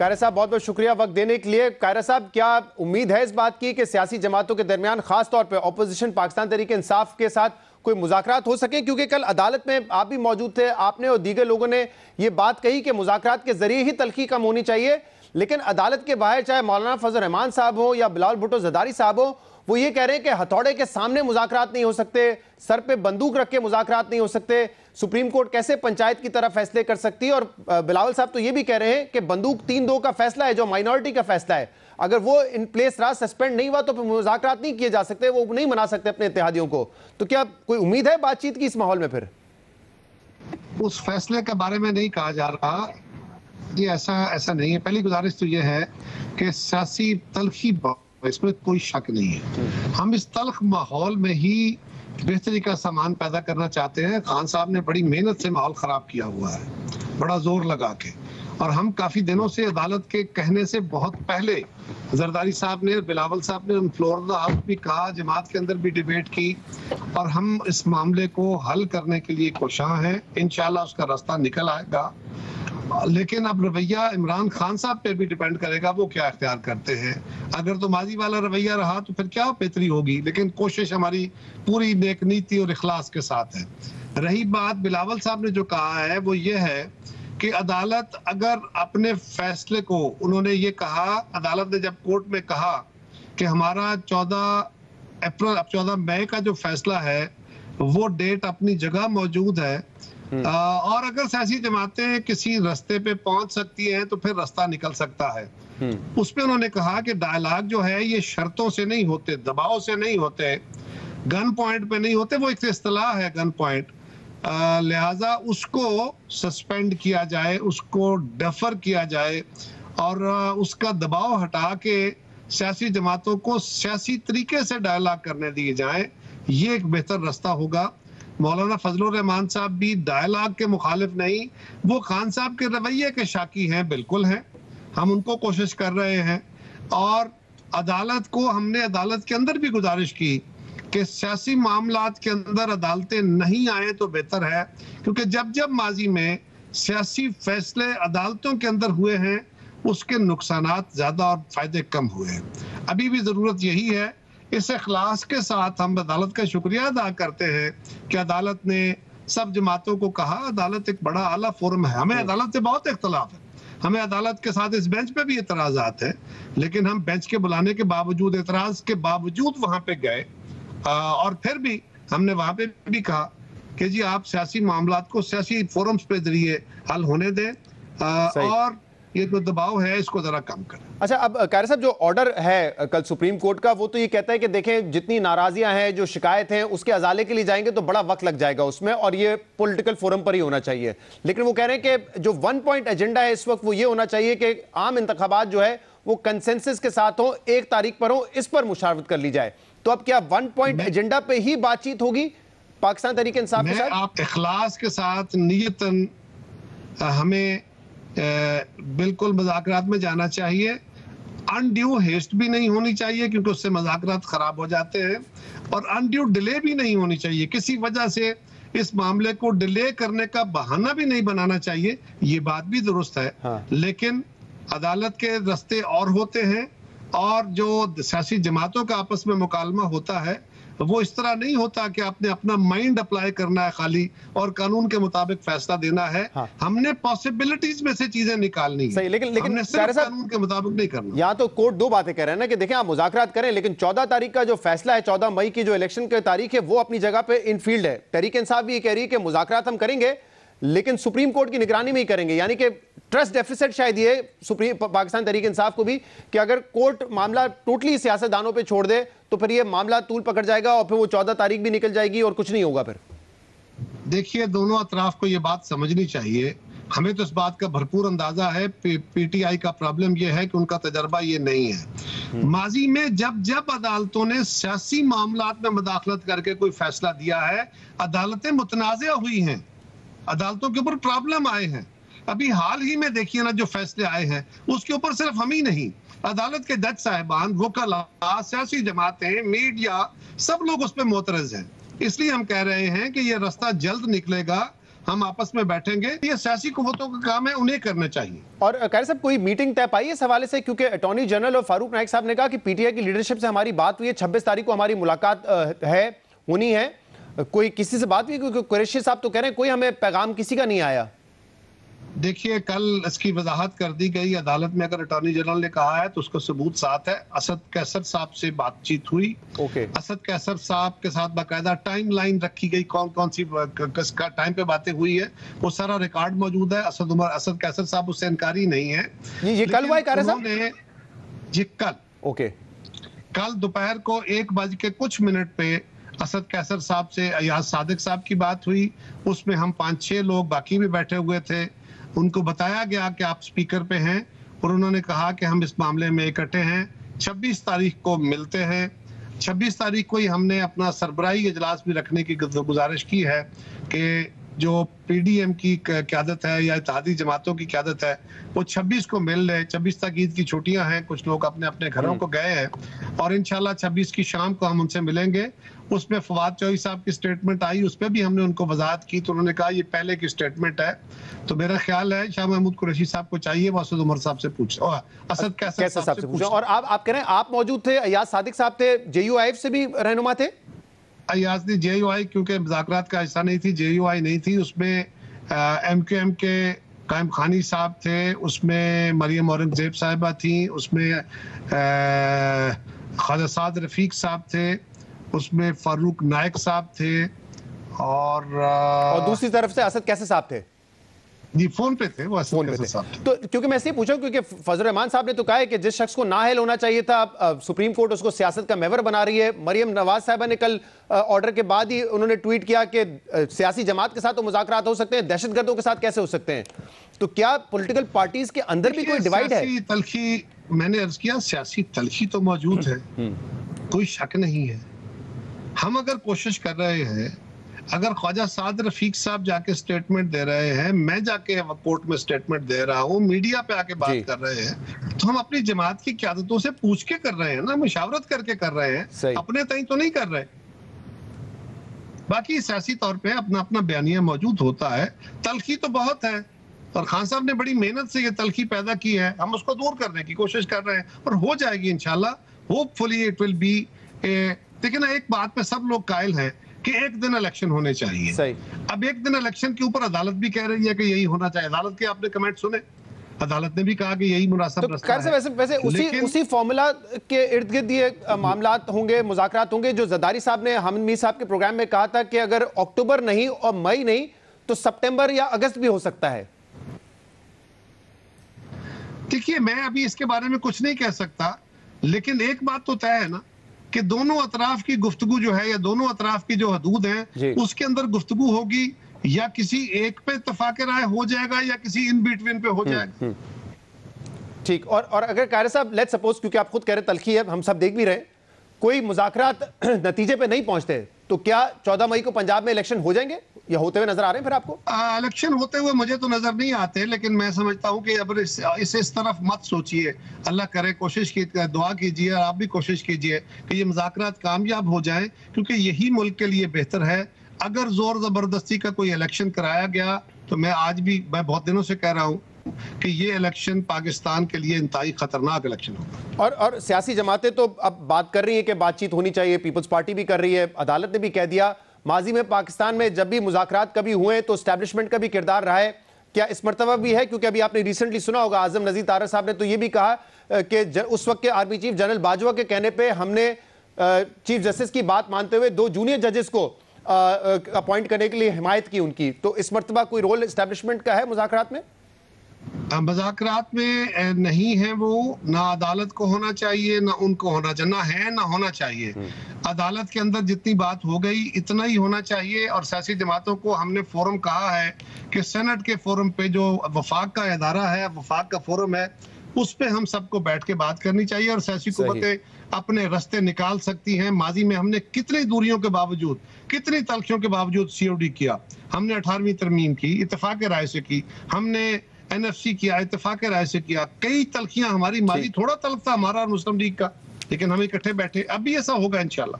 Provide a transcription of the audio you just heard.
कायरा साहब बहुत बहुत शुक्रिया वक्त देने के लिए। कायरा साहब, क्या उम्मीद है इस बात की कि सियासी जमातों के दरमियान खास तौर पे ऑपोजिशन पाकिस्तान तहरीक इंसाफ के साथ कोई मुज़ाकरात हो सके? क्योंकि कल अदालत में आप भी मौजूद थे, आपने और दीगर लोगों ने ये बात कही कि मुज़ाकरात के जरिए ही तल्खी कम होनी चाहिए, लेकिन अदालत के बाहर चाहे मौलाना फजल रहमान साहब हो या बिलावल भुट्टो जरदारी साहब हो, वो ये कह रहे हैं कि हथौड़े के सामने मुज़ाकरात नहीं हो सकते, सर पे बंदूक रख के मुज़ाकरात नहीं हो सकते, सुप्रीम कोर्ट कैसे पंचायत की तरह फैसले कर सकती है। और बिलावल साहब तो ये भी कह रहे हैं कि बंदूक 3-2 का फैसला है, जो माइनॉरिटी का फैसला है, अगर वो इन प्लेस रहा, सस्पेंड नहीं हुआ, तो फिर मुज़ाकरात नहीं किए जा सकते, वो नहीं मना सकते अपने इत्तेहादियों को। तो क्या कोई उम्मीद है बातचीत की इस माहौल में? फिर उस फैसले के बारे में नहीं कहा जा रहा, ये ऐसा नहीं है। पहली गुजारिश तो ये है कि सियासी तल्खी, इसमें कोई शक नहीं है, हम इस तल्ख माहौल में ही बेहतरी का सामान पैदा करना चाहते हैं। खान साहब ने बड़ी मेहनत से माहौल खराब किया हुआ है, बड़ा जोर लगा के, और हम काफी दिनों से अदालत के कहने से बहुत पहले जरदारी साहब ने, बिलावल साहब ने फ्लोर द हाउस भी कहा, जमात के अंदर भी डिबेट की, और हम इस मामले को हल करने के लिए कोशां हैं। इंशाल्लाह उसका रास्ता निकल आएगा, लेकिन अब रवैया इमरान खान साहब पे भी डिपेंड करेगा वो क्या इख्तियार करते हैं। अगर तो माजी वाला रवैया रहा तो फिर क्या बेहतरी होगी, लेकिन कोशिश हमारी पूरी नेक नीति और इखलास के साथ है। रही बात बिलावल साहब ने जो कहा है, वो ये है कि अदालत अगर अपने फैसले को, उन्होंने ये कहा, अदालत ने जब कोर्ट में कहा कि हमारा 14 मई का जो फैसला है वो डेट अपनी जगह मौजूद है, और अगर सियासी जमातें किसी रास्ते पे पहुंच सकती हैं तो फिर रास्ता निकल सकता है। उसमें उन्होंने कहा कि डायलॉग जो है ये शर्तों से नहीं होते, दबाव से नहीं होते, गन पॉइंट पे नहीं होते, वो एक इस्तिलाह है गन पॉइंट, लिहाजा उसको सस्पेंड किया जाए, उसको डेफर किया जाए, और उसका दबाव हटा के सियासी जमातों को सियासी तरीके से डायलॉग करने दिए जाए, ये एक बेहतर रास्ता होगा। मौलाना फजल रहमान साहब भी डायलॉग के मुखालिफ नहीं, वो खान साहब के रवैये के शाकी हैं, बिल्कुल हैं, हम उनको कोशिश कर रहे हैं। और अदालत को, हमने अदालत के अंदर भी गुजारिश की कि सियासी मामलात के अंदर अदालतें नहीं आए तो बेहतर है, क्योंकि जब जब माजी में सियासी फैसले अदालतों के अंदर हुए हैं उसके नुकसानात ज्यादा और फायदे कम हुए हैं। अभी भी जरूरत यही है। इस इखलास के साथ हम अदालत का शुक्रिया अदा करते हैं कि अदालत ने सब जमातों को कहा, अदालत एक बड़ा आला फोरम है, हमें अदालत से बहुत इख्तलाफ है, हमें अदालत के साथ इस बेंच पे भी एतराज़ात है, लेकिन हम बेंच के बुलाने के बावजूद, एतराज के बावजूद वहां पे गए, और फिर भी हमने वहां पे भी कहा कि जी आप सियासी मामलात को सियासी फोरम्स पे जरिए हल होने दें, और ये जो दबाव है इसको जरा कम करें। अच्छा, अब कायरा साहब, जो ऑर्डर है कल सुप्रीम कोर्ट का, वो तो ये कहता है कि देखें जितनी नाराजियां हैं, जो शिकायत हैं, उसके अजाले के लिए जाएंगे तो बड़ा वक्त लग जाएगा उसमें, और ये पॉलिटिकल फोरम पर ही होना चाहिए। लेकिन वो कह रहे हैं कि जो 1 पॉइंट एजेंडा है इस वक्त वो ये होना चाहिए कि आम इंतखाबात जो है वो कंसेंसस के साथ हो, 1 तारीख पर हो, इस पर मुशावरत कर ली जाए। तो अब क्या 1 पॉइंट एजेंडा पे ही बातचीत होगी पाकिस्तान तहरीक इंसाफ के साथ? आप इखलास के साथ नियतन हमें बिल्कुल मुज़ाकरात में जाना चाहिए, अनड्यू हेस्ट भी नहीं होनी चाहिए क्योंकि उससे मुज़ाकरात खराब हो जाते हैं, और अनड्यू डिले भी नहीं होनी चाहिए, किसी वजह से इस मामले को डिले करने का बहाना भी नहीं बनाना चाहिए, ये बात भी दुरुस्त है। हाँ। लेकिन अदालत के रास्ते और होते हैं, और जो सियासी जमातों का आपस में मुकालमा होता है वो इस तरह नहीं होता कि आपने अपना माइंड अप्लाई करना है खाली और कानून के मुताबिक फैसला देना है। हाँ। हमने पॉसिबिलिटीज में से चीजें निकालनी है, लेकिन कानून के मुताबिक नहीं करना। यहाँ तो कोर्ट 2 बातें कह रहे हैं ना कि देखें आप मुज़ाकरात करें, लेकिन 14 तारीख का जो फैसला है, 14 मई की जो इलेक्शन की तारीख है, वो अपनी जगह पे इनफील्ड है। तहरीक इंसाफ भी ये कह रही है कि मुज़ाकरात हम करेंगे लेकिन सुप्रीम कोर्ट की निगरानी में ही करेंगे, यानी कि ट्रस्ट डेफिसिट शायद ये पाकिस्तान तहरीक इंसाफ को भी कि अगर कोर्ट मामला टोटली सियासतदानों पे छोड़ दे तो फिर ये मामला तूल पकड़ जाएगा और फिर वो 14 तारीख भी निकल जाएगी और कुछ नहीं होगा। फिर देखिए, दोनों अतराफ को ये बात समझनी चाहिए। हमें तो इस बात का भरपूर अंदाजा है, पीटीआई का प्रॉब्लम ये है कि उनका तजर्बा ये नहीं है। माजी में जब जब अदालतों ने सियासी मामलात में मुदाखलत करके कोई फैसला दिया है, अदालतें मुतनाज़िया हुई हैं, अदालतों के ऊपर प्रॉब्लम आए हैं। अभी हाल ही में देखिए ना जो फैसले आए हैं, उसके ऊपर सिर्फ हम ही नहीं, अदालत के जज साहिबान, वकला, सियासी जमातें, मीडिया, सब लोग उस पर मोतरज हैं। इसलिए हम कह रहे हैं कि ये रास्ता जल्द निकलेगा हम आपस में बैठेंगे। ये सियासी कुव्वतों का काम है, उन्हें करना चाहिए। और कारी साहब कोई मीटिंग तय पाई इस हवाले से, क्योंकि अटॉर्नी जनरल और फारूक नाइक साहब ने कहा कि पीटीआई की लीडरशिप से हमारी बात हुई है, 26 तारीख को हमारी मुलाकात होनी है। कोई किसी से बात हुई? क्योंकि कुरैशी साहब तो कह रहे हैं कोई हमें पैगाम किसी का नहीं आया। देखिए, कल इसकी वजाहत कर दी गई अदालत में। अगर अटॉर्नी जनरल ने कहा है तो उसका सबूत साथ है। असद कैसर साहब से बातचीत हुई। असद कैसर साहब के साथ बाकायदा टाइम लाइन रखी गई, कौन कौन सी टाइम पे बातें हुई है, वो सारा रिकॉर्ड मौजूद है। असद कैसर साहब उससे इनकारी नहीं है। ये कल हुआ है ये कल दोपहर को 1:00 पे असद कैसर साहब से अयाज सादिक साहब की बात हुई। उसमें हम 5-6 लोग बाकी भी बैठे हुए थे। उनको बताया गया कि आप स्पीकर पे हैं और उन्होंने कहा कि हम इस मामले में इकट्ठे हैं, 26 तारीख को मिलते हैं। 26 तारीख को ही हमने अपना सरबराही इजलास भी रखने की गुजारिश की है कि जो पीडीएम की क़यादत है या इत्तेहादी जमातों की क़यादत है वो 26 को मिल ले। 26 तक ईद की छुट्टियां हैं, कुछ लोग अपने अपने घरों को गए हैं और इंशाल्लाह 26 की शाम को हम उनसे मिलेंगे। उसमें फवाद चौधरी साहब की स्टेटमेंट आई, उस पर भी हमने उनको वजाहत की तो उन्होंने कहा ये पहले की स्टेटमेंट है। तो मेरा ख्याल है शाह महमूद कुरैशी साहब को चाहिए वो असद उमर साहब से पूछे और असद कैसर साहब से पूछे। और आप कह रहे हैं आप मौजूद थे, अयाज सादिक साहब थे, जेयूआईएफ से भी रहनुमा थे? अयाज ने जेयूआई क्योंकि मुज़ाकरात का हिस्सा नहीं थी, जेयूआई नहीं थी, उसमें एमक्यूएम के कायम खानी साहब थे, उसमें मरियम औरंगजेब साहिबा थी, उसमें ख्वाजा साद रफीक साहब थे, उसमें फारूक नाइक साहब थे और दूसरी तरफ से असद कैसर साहब थे। जी फोन पे थे वो, फोन पे थे। तो क्योंकि मैं इसलिए पूछा क्योंकि फजल रहमान साहब ने तो कहा है कि जिस शख्स को नाअहल होना चाहिए था, सुप्रीम कोर्ट उसको सियासत का महवर बना रही है। मरियम नवाज साहिबा ने कल ऑर्डर के बाद ही उन्होंने ट्वीट किया कि सियासी जमात के साथ तो मुज़ाकरात हो सकते हैं, दहशतगर्दों के साथ कैसे हो सकते हैं? तो क्या पॉलिटिकल पार्टीज के अंदर भी कोई डिवाइड है? तलखी मैंने अर्ज किया, सियासी तलखी तो मौजूद है, कोई शक नहीं है। हम अगर कोशिश कर रहे हैं, अगर ख्वाजा साद रफीक साहब जाके स्टेटमेंट दे रहे हैं, मैं जाके कोर्ट में स्टेटमेंट दे रहा हूँ, मीडिया पे आके बात कर रहे हैं, तो हम अपनी जमात की क़यादतों से पूछ के कर रहे हैं ना, मुशावरत करके कर रहे हैं, अपने तय तो नहीं कर रहे। बाकी सियासी तौर पे अपना अपना बयानिया मौजूद होता है। तलखी तो बहुत है और खान साहब ने बड़ी मेहनत से ये तलखी पैदा की है, हम उसको दूर करने की कोशिश कर रहे हैं और हो जाएगी इंशाल्लाह, होपफुली इट विल बी। लेकिन एक बात पे सब लोग कायल हैं कि एक दिन इलेक्शन होने चाहिए। सही। अब एक दिन इलेक्शन के ऊपर अदालत भी कह रही है कि यही होना चाहिए। अदालत के आपने कमेंट सुने, अदालत ने भी कहा कि यही मुनासिब रास्ता है। वैसे उसी फॉर्मूला के इर्द गिर्द ये मामलात होंगे, मुज़ाकरात होंगे जो ज़रदारी साहब ने हामिद मीर साहब के प्रोग्राम में कहा था कि अगर अक्टूबर नहीं और मई नहीं तो सितंबर या अगस्त भी हो सकता है। देखिए, मैं अभी इसके बारे में कुछ नहीं कह सकता, लेकिन एक बात तो तय है ना कि दोनों अतराफ की गुफ्तगू जो है या दोनों अतराफ की जो हदूद है उसके अंदर गुफ्तगू होगी, या किसी एक पे इत्तफाक राय हो जाएगा या किसी इन बिटवीन पे हो जाएगा। ठीक। और अगर कारी साहब लेट्स सपोज, क्योंकि आप खुद कह रहे तलखी है, हम सब देख भी रहे, कोई मुज़ाकरात नतीजे पे नहीं पहुंचते तो क्या 14 मई को पंजाब में इलेक्शन हो जाएंगे या होते हुए नजर आ रहे हैं फिर आपको? इलेक्शन होते हुए मुझे तो नजर नहीं आते, लेकिन मैं समझता हूं कि अब इस तरफ मत सोचिए। अल्लाह करे, कोशिश की दुआ कीजिए, आप भी कोशिश कीजिए कि ये मुज़ाकरात कामयाब हो जाए, क्योंकि यही मुल्क के लिए बेहतर है। अगर जोर जबरदस्ती का कोई इलेक्शन कराया गया तो मैं बहुत दिनों से कह रहा हूँ कि ये इलेक्शन पाकिस्तान के लिए इंतहाई खतरनाक इलेक्शन होगा। और सियासी जमातें तो अब बात कर रही है कि बातचीत होनी चाहिए, पीपल्स पार्टी भी कर रही है, अदालत ने भी कह दिया। माजी में पाकिस्तान में जब भी मुज़ाकरात कभी हुए तो एस्टैब्लिशमेंट का भी किरदार रहा है, क्या इस मरतबा भी है? क्योंकि अभी आपने रिसेंटली सुना होगा आजम नज़ीर तारड़ साहब ने तो ये भी कहा कि उस वक्त के आर्मी चीफ जनरल बाजवा के कहने पर हमने चीफ जस्टिस की बात मानते हुए 2 जूनियर जजेस को अपॉइंट करने के लिए हिमायत की उनकी। तो इस मरतबा कोई रोल एस्टैब्लिशमेंट का है मुज़ाकरात में? मुज़ाकरात में नहीं है वो, ना अदालत को होना चाहिए ना उनको होना चाहिए, ना है ना होना चाहिए। अदालत के अंदर जितनी बात हो गई इतना ही होना चाहिए। और सियासी जमातों को हमने फोरम कहा है कि सेनेट के फोरम पे जो वफाक का इदारा है, वफाक का फोरम है, उस पे हम सबको बैठ के बात करनी चाहिए और सियासी कुव्वतें अपने रास्ते निकाल सकती हैं। माजी में हमने कितनी दूरियों के बावजूद, कितनी तलखियों के बावजूद सीओडी किया, हमने 18वीं तरमीम की, इत्तेफाक राय से की, हमने एनएफसी किया, इत्तेफाक राय से किया। कई तलखियां हमारी, माजी थोड़ा तल्ख था हमारा और मुस्लिम लीग का, लेकिन हम इकट्ठे बैठे। अब भी ऐसा होगा इंशाल्लाह।